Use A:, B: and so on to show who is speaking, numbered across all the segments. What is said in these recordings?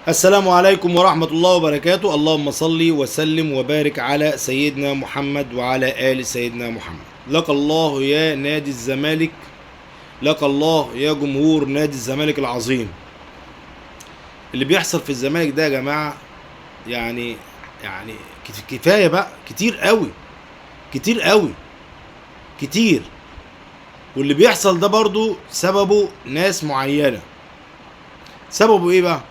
A: السلام عليكم ورحمة الله وبركاته. اللهم صل وسلم وبارك على سيدنا محمد وعلى آل سيدنا محمد. لك الله يا نادي الزمالك، لك الله يا جمهور نادي الزمالك العظيم. اللي بيحصل في الزمالك ده يا جماعة يعني كفاية بقى، كتير قوي كتير قوي كتير. واللي بيحصل ده برضو سببه ناس معينة. سببه ايه بقى؟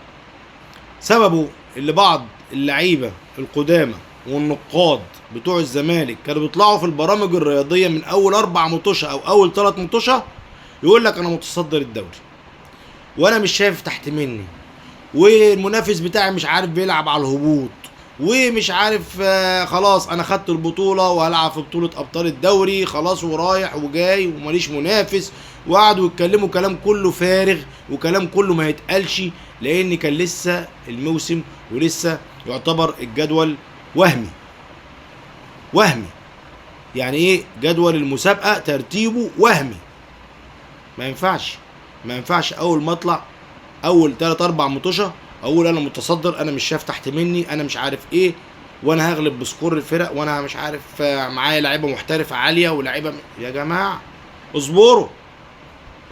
A: سببه اللي بعض اللعيبه القدامى والنقاد بتوع الزمالك كانوا بيطلعوا في البرامج الرياضيه من اول 4 مطوشه او اول 3 مطوشه، يقول لك انا متصدر الدوري وانا مش شايف تحت مني، والمنافس بتاعي مش عارف بيلعب على الهبوط، ومش عارف خلاص انا خدت البطوله وهلعب في بطوله ابطال الدوري خلاص ورايح وجاي وماليش منافس. وقعدوا يتكلموا كلام كله فارغ وكلام كله ما يتقالش، لان كان لسه الموسم ولسه يعتبر الجدول وهمي. يعني ايه جدول المسابقه؟ ترتيبه وهمي. ما ينفعش اول ما اطلع اول 3 4 مطوشه اقول انا متصدر، انا مش شايف تحت مني، انا مش عارف ايه، وانا هغلب بسكور الفرق، وانا مش عارف معايا لعيبه محترفه عاليه ولاعيبه. يا جماعه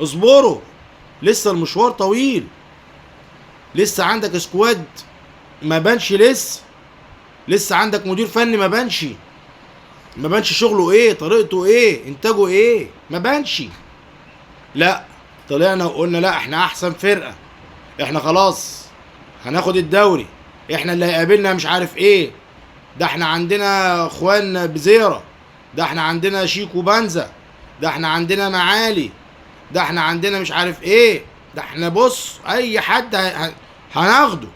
A: اصبروا، لسه المشوار طويل، لسه عندك سكواد ما بانش، لسه عندك مدير فني ما بانش شغله ايه، طريقته ايه، انتاجه ايه، ما بانش. لا، طلعنا وقلنا لا احنا احسن فرقه، احنا خلاص هناخد الدوري، احنا اللي هيقابلنا مش عارف ايه، ده احنا عندنا اخوان بزيره، ده احنا عندنا شيكو بنزا، ده احنا عندنا معالي، ده احنا عندنا مش عارف ايه، ده احنا بص اي حد هناخده.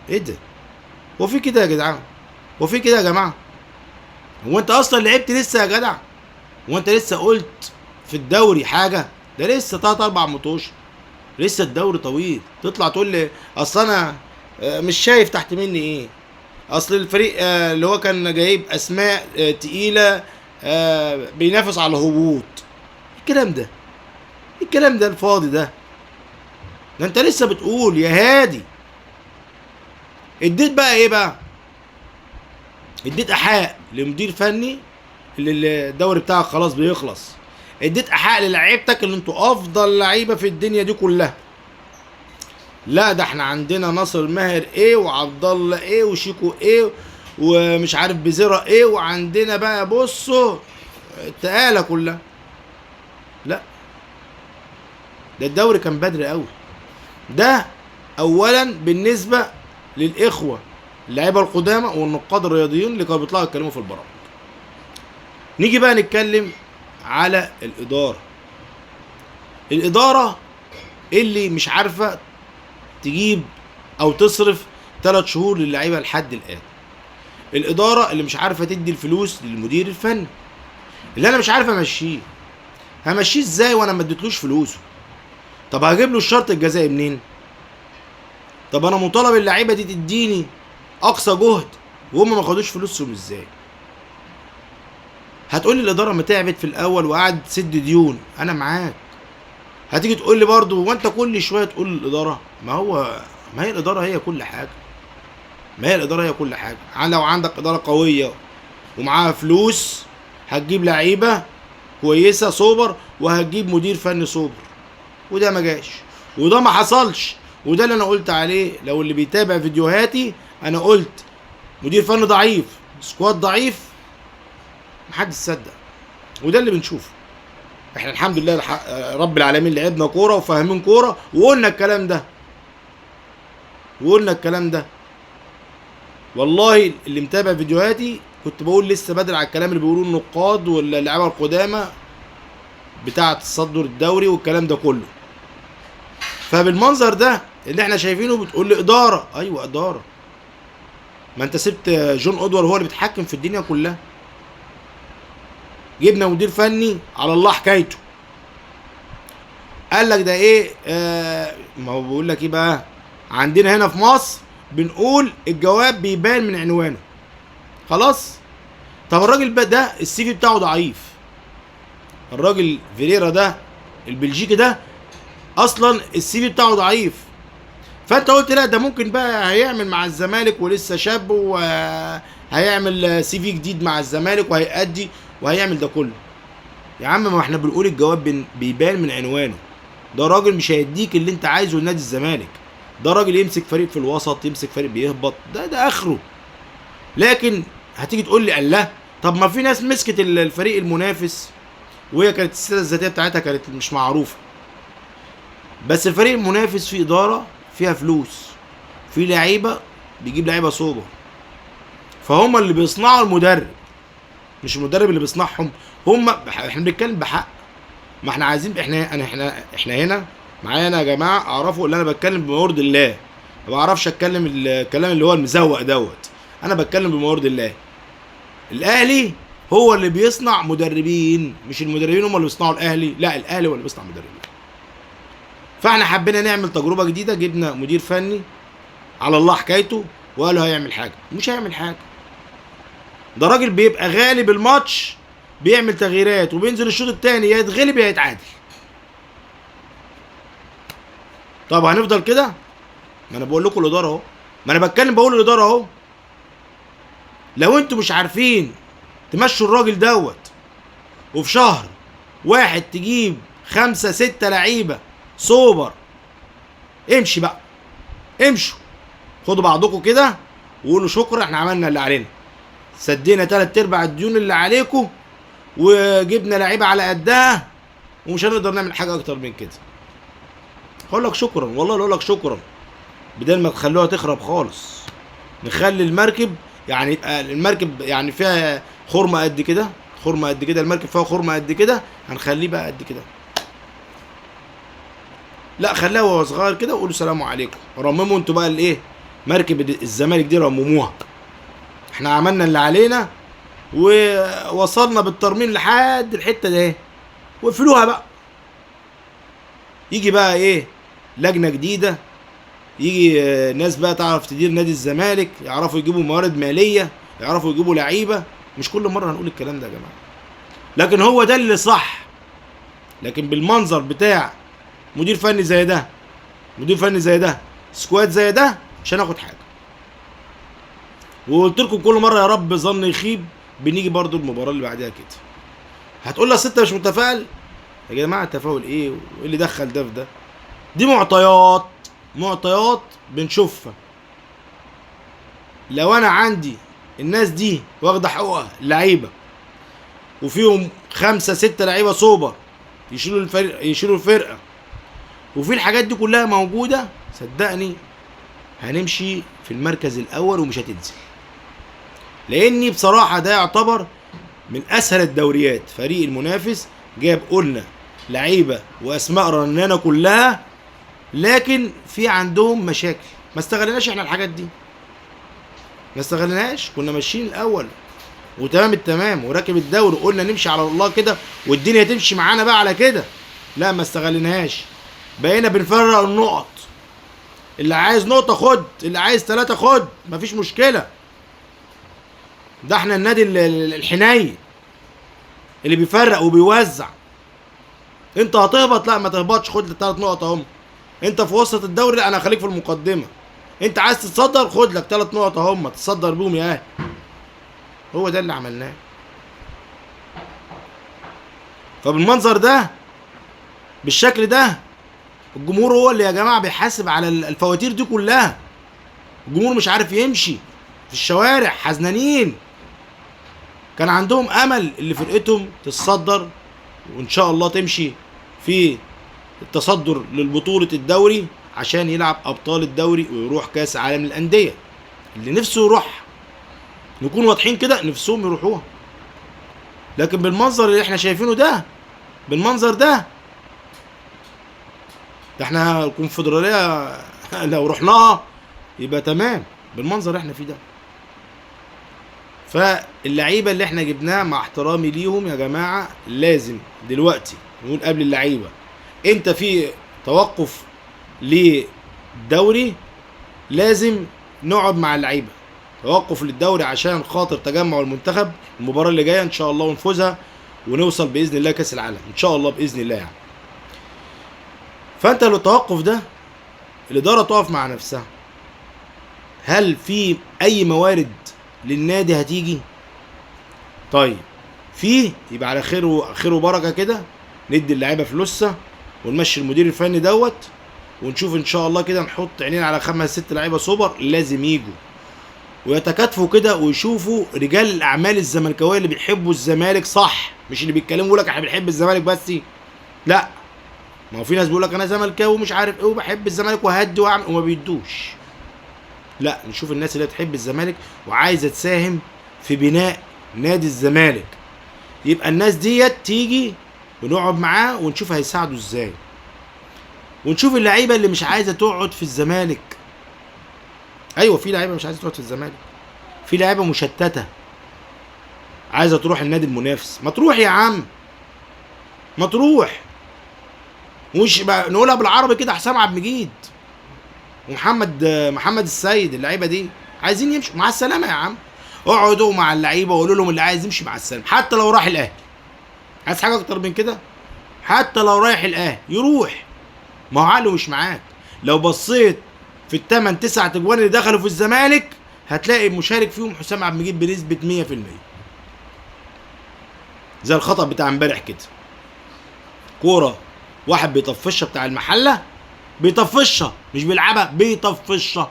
A: ايه ده؟ هو في كده يا جدعان؟ هو في كده يا جماعه؟ هو انت اصلا لعبت لسه يا جدع؟ هو انت لسه قلت في الدوري حاجه؟ ده لسه 3 4 مطوش، لسه الدوري طويل. تطلع تقول لي اصل انا مش شايف تحت مني ايه، اصل الفريق اللي هو كان جايب اسماء تقيله بينافس على الهبوط. الكلام ده الفاضي ده انت لسه بتقول يا هادي. اديت بقى ايه بقى؟ اديت احاء لمدير فني اللي الدوري بتاعك خلاص بيخلص، اديت احاء للعيبتك اللي انتوا افضل لعيبه في الدنيا دي كلها. لا ده احنا عندنا ناصر ماهر ايه، وعبد الله ايه، وشيكو ايه، ومش عارف بزيرة ايه، وعندنا بقى بصوا التقالة كلها. لا، ده الدوري كان بدري قوي. ده اولا بالنسبه للاخوه اللعيبه القدامى والنقاد الرياضيين اللي كانوا بيطلعوا يتكلموا في البرامج. نيجي بقى نتكلم على الاداره اللي مش عارفه تجيب او تصرف 3 شهور للعيبه لحد الان. الاداره اللي مش عارفه تدي الفلوس للمدير الفني اللي انا مش عارف همشيه ازاي وانا ما اديتلوش فلوسه؟ طب هجيب له الشرط الجزائي منين؟ طب انا مطالب اللعيبه دي تديني اقصى جهد وهم ما خدوش فلوسهم ازاي؟ هتقول لي الاداره ما تعبت في الاول وقعد تسد ديون، انا معاك. هتيجي تقول لي برضه وانت كل شويه تقول الاداره، ما هي الاداره هي كل حاجه. لو عندك اداره قويه ومعاها فلوس هتجيب لعيبه كويسه سوبر، وهتجيب مدير فني سوبر. وده ما جاش، وده ما حصلش، وده اللي انا قلت عليه. لو اللي بيتابع فيديوهاتي انا قلت مدير فني ضعيف، سكواد ضعيف، محدش صدق. وده اللي بنشوفه. احنا الحمد لله رب العالمين لعبنا كوره وفاهمين كوره، وقلنا الكلام ده. والله اللي متابع فيديوهاتي كنت بقول لسه بدري على الكلام اللي بيقولوه النقاد واللاعيبه القدامى بتاعه تصدر الدوري والكلام ده كله. فبالمنظر ده اللي احنا شايفينه بتقول لي اداره. ايوه اداره، ما انت سبت جون ادوار هو اللي بيتحكم في الدنيا كلها. جبنا مدير فني على الله حكايته، قال لك ده ايه ما هو بيقول لك ايه بقى، عندنا هنا في مصر بنقول الجواب بيبان من عنوانه. خلاص. طب الراجل بقى ده السي في بتاعه ضعيف، الراجل فيريرا ده البلجيكي ده اصلا السي في بتاعه ضعيف. فانت قلت لا ده ممكن بقى هيعمل مع الزمالك ولسه شاب وهيعمل سي في جديد مع الزمالك وهيأدي وهيعمل ده كله. يا عم ما احنا بنقول الجواب بيبان من عنوانه. ده راجل مش هيديك اللي انت عايزه لنادي الزمالك. ده راجل يمسك فريق في الوسط، يمسك فريق بيهبط، ده اخره. لكن هتيجي تقول لي الله، طب ما في ناس مسكت الفريق المنافس وهي كانت السيره الذاتيه بتاعتها كانت مش معروفه. بس الفريق المنافس فيه اداره فيها فلوس، في لعيبه بيجيب لعيبه سوبر، فهم اللي بيصنعوا المدرب، مش المدرب اللي بيصنعهم. احنا بنتكلم بحق. ما احنا عايزين احنا هنا معايا انا يا جماعه اعرفوا اللي انا بتكلم بمورد الله. ما بعرفش اتكلم الكلام اللي هو المزوق دوت. انا بتكلم بمورد الله. الاهلي هو اللي بيصنع مدربين، مش المدربين هم اللي بيصنعوا الاهلي. لا، الاهلي هو اللي بيصنع مدربين. فاحنا حبينا نعمل تجربه جديده، جبنا مدير فني على الله حكايته وقالوا هيعمل حاجه. مش هيعمل حاجه. ده راجل بيبقى غالب الماتش بيعمل تغييرات وبينزل الشوط الثاني يا يتغلب يا يتعادل. طب هنفضل كده؟ ما انا بقول لكم الاداره اهو. ما انا بتكلم بقول الاداره اهو. لو انتوا مش عارفين تمشوا الراجل دوت وفي شهر واحد تجيب 5 6 لعيبه سوبر، امشي بقى. امشوا خدوا بعضكم كده وقولوا شكرا احنا عملنا اللي علينا. سدينا 3/4 الديون اللي عليكم وجبنا لعيبه على قدها ومش هنقدر نعمل حاجه اكتر من كده. هقول لك شكرا، والله اقول لك شكرا، بدل ما تخلوها تخرب خالص. نخلي المركب يعني يبقى المركب يعني فيها خرمه قد كده، خرمه قد كده، المركب فيها خرمه قد كده، هنخليه بقى قد كده. لا خليها وهو صغير كده وقولوا سلام عليكم. رمموا انتوا بقى الايه؟ مركب الزمالك دي رمموها. احنا عملنا اللي علينا ووصلنا بالترميم لحد الحته دي، واقفلوها بقى. يجي بقى ايه؟ لجنه جديده، يجي ناس بقى تعرف تدير نادي الزمالك، يعرفوا يجيبوا موارد ماليه، يعرفوا يجيبوا لعيبه. مش كل مره هنقول الكلام ده يا جماعه، لكن هو ده اللي صح. لكن بالمنظر بتاع مدير فني زي ده، مدير فني زي ده، سكواد زي ده، مش هناخد حاجه. وقلت لكم كل مره يا رب ظن يخيب، بنيجي برضو المباراه اللي بعدها كده. هتقول لي اصل انت مش متفائل. يا جماعه التفاؤل ايه؟ وايه اللي دخل ده في ده؟ دي معطيات بنشوفها. لو انا عندي الناس دي واخده حقوقها اللعيبه وفيهم 5 6 لعيبه سوبر يشيلوا الفرقه وفي الحاجات دي كلها موجوده، صدقني هنمشي في المركز الاول ومش هتنزل. لاني بصراحه ده يعتبر من اسهل الدوريات. فريق المنافس جاب قلنا لعيبه واسماء رنانه كلها، لكن في عندهم مشاكل. ما استغلناش احنا الحاجات دي، ما استغلناش. كنا ماشيين الاول وتمام التمام وراكب الدوري، قلنا نمشي على الله كده والدنيا تمشي معانا بقى على كده. لا ما استغلناهاش، بقينا بنفرق النقط. اللي عايز نقطه خد، اللي عايز 3 خد، مفيش مشكله. ده احنا النادي الحنين اللي بيفرق وبيوزع. انت هتهبط، لا ما تهبطش، خد 3 نقط اهم. انت في وسط الدوري، لا انا هخليك في المقدمه. انت عايز تتصدر، خد لك 3 نقط اهم تتصدر بيهم يا اهل. هو ده اللي عملناه. فبالمنظر ده بالشكل ده الجمهور هو اللي يا جماعه بيحاسب على الفواتير دي كلها. الجمهور مش عارف يمشي في الشوارع، حزنانين. كان عندهم امل اللي فرقتهم تتصدر وان شاء الله تمشي في التصدر للبطولة الدوري عشان يلعب ابطال الدوري ويروح كاس عالم الاندية. اللي نفسه يروح، نكون واضحين كده، نفسهم يروحوها. لكن بالمنظر اللي احنا شايفينه ده، بالمنظر ده احنا الكونفدرالية لو رحناها يبقى تمام بالمنظر اللي احنا فيه ده. فاللعيبه اللي احنا جبناها مع احترامي ليهم يا جماعه، لازم دلوقتي نقول قبل اللعيبه انت في توقف للدوري، لازم نقعد مع اللعيبه توقف للدوري عشان خاطر تجمع المنتخب المباراه اللي جايه ان شاء الله ونفوزها ونوصل باذن الله كاس العالم ان شاء الله باذن الله يعني. فانت لو التوقف ده الاداره تقف مع نفسها. هل في اي موارد للنادي هتيجي؟ طيب فيه، يبقى على خير وبركه كده، ندي اللعيبه فلوسها ونمشي المدير الفني دوت، ونشوف ان شاء الله كده نحط عينينا على 5 6 لعيبه سوبر لازم يجوا ويتكاتفوا كده ويشوفوا رجال الاعمال الزملكاويه اللي بيحبوا الزمالك صح، مش اللي بيتكلموا يقول لك احنا بنحب الزمالك بس. لا، ما هو في ناس بيقول لك انا زملكاوي ومش عارف ايه وبحب الزمالك وهدي واعمل وما بيدوش. لا، نشوف الناس اللي بتحب الزمالك وعايزه تساهم في بناء نادي الزمالك، يبقى الناس ديت تيجي ونقعد معاه ونشوف هيساعدوا ازاي، ونشوف اللعيبه اللي مش عايزه تقعد في الزمالك. ايوه، في لعيبه مش عايزه تقعد في الزمالك، في لعيبه مشتته عايزه تروح النادي المنافس. ما تروح يا عم، ما تروح. ومش نقولها بالعربي كده، حسام عبد المجيد محمد السيد، اللعيبه دي عايزين يمشوا مع السلامه يا عم. اقعدوا مع اللعيبه وقولوا لهم اللي عايز يمشي مع السلامه، حتى لو راح الاهلي. عايز حاجه اكتر من كده؟ حتى لو رايح الاهلي يروح، ما هو عقله مش معاك. لو بصيت في الثمان 9 تجوان اللي دخلوا في الزمالك هتلاقي مشارك فيهم حسام عبد المجيد بنسبه 100%، زي الخطأ بتاع امبارح كده. كوره واحد بيطفشها بتاع المحله، بيطفشها مش بيلعبها، بيطفشها.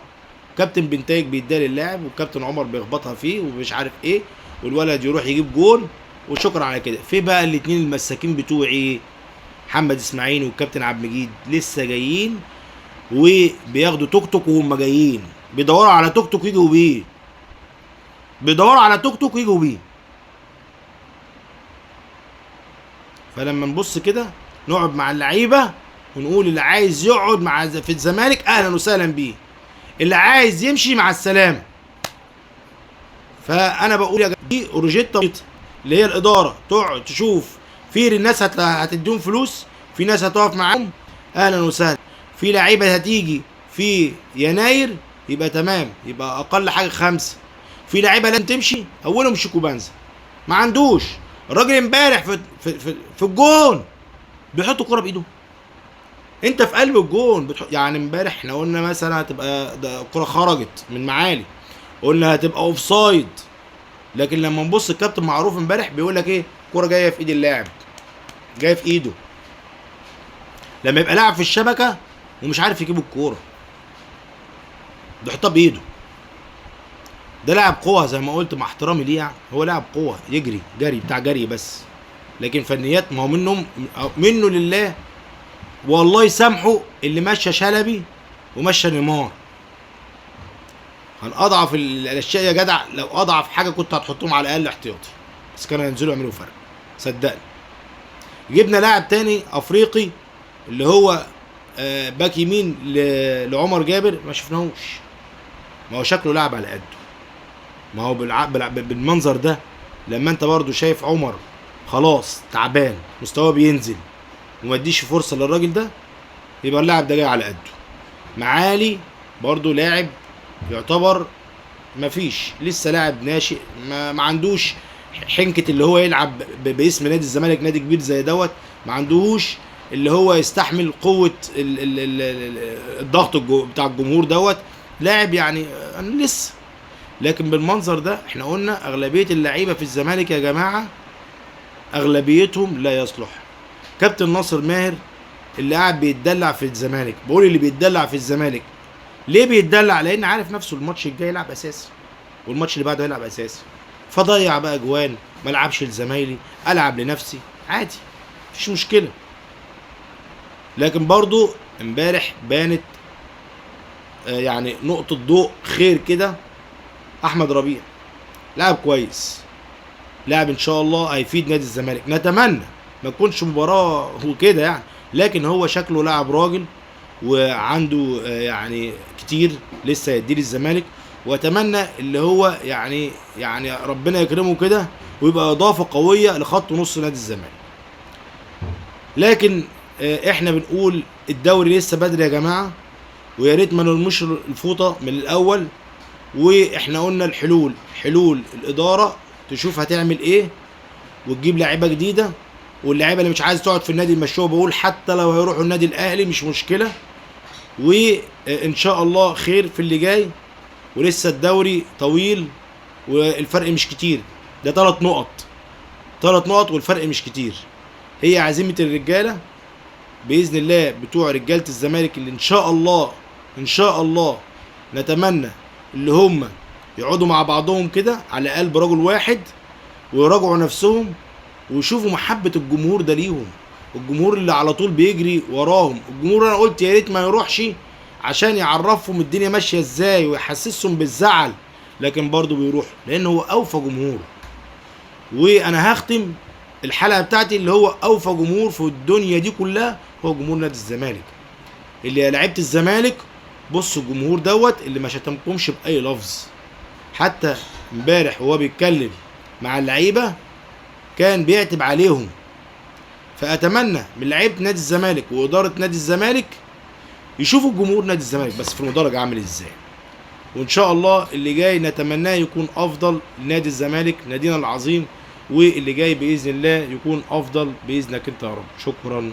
A: كابتن بنتايج بيديها للاعب والكابتن عمر بيخبطها فيه ومش عارف ايه، والولد يروح يجيب جول وشكرا على كده. في بقى الاثنين المساكين بتوعي محمد اسماعيل والكابتن عبد المجيد لسه جايين وبياخدوا توك توك وهم جايين، بيدوروا على توك توك يجوا بيه، بيدوروا على توك توك يجوا بيه. فلما نبص كده نقعد مع اللعيبه ونقول اللي عايز يقعد في الزمالك اهلا وسهلا بيه، اللي عايز يمشي مع السلامه. فانا بقول يا جماعه دي روجيتا اللي هي الاداره تقعد تشوف في الناس هتديهم فلوس، في ناس هتقف معاهم اهلا وسهلا، في لعيبه هتيجي في يناير يبقى تمام، يبقى اقل حاجه 5. في لعيبه لازم تمشي، اولهم شيكوبانزا ما عندوش. الراجل امبارح في الجون بيحط الكوره بايده، انت في قلب الجون يعني امبارح احنا قلنا مثلا هتبقى الكوره خرجت من معالي، قلنا هتبقى اوف سايد، لكن لما نبص الكابتن معروف امبارح بيقول لك ايه؟ الكوره جايه في ايد اللاعب، جايه في ايده. لما يبقى لاعب في الشبكه ومش عارف يجيب الكوره بيحطها بايده، ده لاعب قوه زي ما قلت مع احترامي ليه، يعني هو لاعب قوه يجري جري بتاع جري بس، لكن فنيات ما هو منه لله. والله يسامحه اللي مشى شلبي ومشى نيمار، هنضعف الاشياء يا جدع. لو اضعف حاجه كنت هتحطهم على الاقل احتياطي، بس كانوا ينزلوا يعملوا فرق صدقني. جبنا لاعب تاني افريقي اللي هو باك يمين لعمر جابر، ما شفناهوش. ما هو شكله لاعب على قده، ما هو بالمنظر ده لما انت برضو شايف عمر خلاص تعبان مستواه بينزل وما اديش فرصه للراجل ده، يبقى اللاعب ده جاي على قده. معالي برضو لاعب يعتبر ما فيش، لسه لاعب ناشئ، ما عندوش حنكه اللي هو يلعب باسم نادي الزمالك، نادي كبير زي دوت، ما عندوش اللي هو يستحمل قوه الضغط بتاع الجمهور دوت. لاعب يعني لسه، لكن بالمنظر ده احنا قلنا اغلبيه اللعيبه في الزمالك يا جماعه اغلبيتهم لا يصلح. كابتن ناصر ماهر اللي قاعد بيتدلع في الزمالك، بقول اللي بيتدلع في الزمالك ليه بيتدلع؟ لان عارف نفسه الماتش الجاي يلعب اساسي والماتش اللي بعده يلعب اساسي، فضيع بقى جوان، ما العبش لزمايلي، العب لنفسي عادي مفيش مشكله. لكن برضو امبارح بانت يعني نقطه ضوء خير كده، احمد ربيع لاعب كويس، لاعب ان شاء الله هيفيد نادي الزمالك. نتمنى ما تكونش مباراه هو كده يعني، لكن هو شكله لاعب راجل وعنده يعني كتير لسه يدي للزمالك، واتمنى اللي هو يعني ربنا يكرمه كده ويبقى اضافه قويه لخط نص نادي الزمالك. لكن احنا بنقول الدوري لسه بدري يا جماعه، ويا ريت ما نرموش الفوطه من الاول. واحنا قلنا حلول الاداره تشوف هتعمل ايه وتجيب لاعيبه جديده، واللاعيبه اللي مش عايز تقعد في النادي يمشوها. بقول حتى لو هيروحوا النادي الاهلي مش مشكله، وان شاء الله خير في اللي جاي، ولسه الدوري طويل والفرق مش كتير. ده 3 نقط، 3 نقط والفرق مش كتير. هي عزيمة الرجالة بإذن الله بتوع رجالة الزمالك اللي إن شاء الله نتمنى اللي هم يقعدوا مع بعضهم كده على الأقل برجل واحد، ويراجعوا نفسهم ويشوفوا محبة الجمهور ده ليهم، الجمهور اللي على طول بيجري وراهم. الجمهور أنا قلت يا ريت ما يروحش عشان يعرفهم الدنيا ماشية ازاي ويحسسهم بالزعل، لكن برضه بيروح لأن هو أوفى جمهور. وأنا هختم الحلقة بتاعتي اللي هو أوفى جمهور في الدنيا دي كلها هو جمهور نادي الزمالك. اللي لعيبة الزمالك بصوا الجمهور دوت اللي ما شتمكمش بأي لفظ. حتى امبارح وهو بيتكلم مع اللعيبة كان بيعتب عليهم. فأتمنى من لعيبة نادي الزمالك وإدارة نادي الزمالك يشوفوا الجمهور نادي الزمالك بس في المدرج عامل ازاي. وإن شاء الله اللي جاي نتمناه يكون أفضل لنادي الزمالك نادينا العظيم، واللي جاي بإذن الله يكون أفضل بإذنك أنت يا رب. شكرا.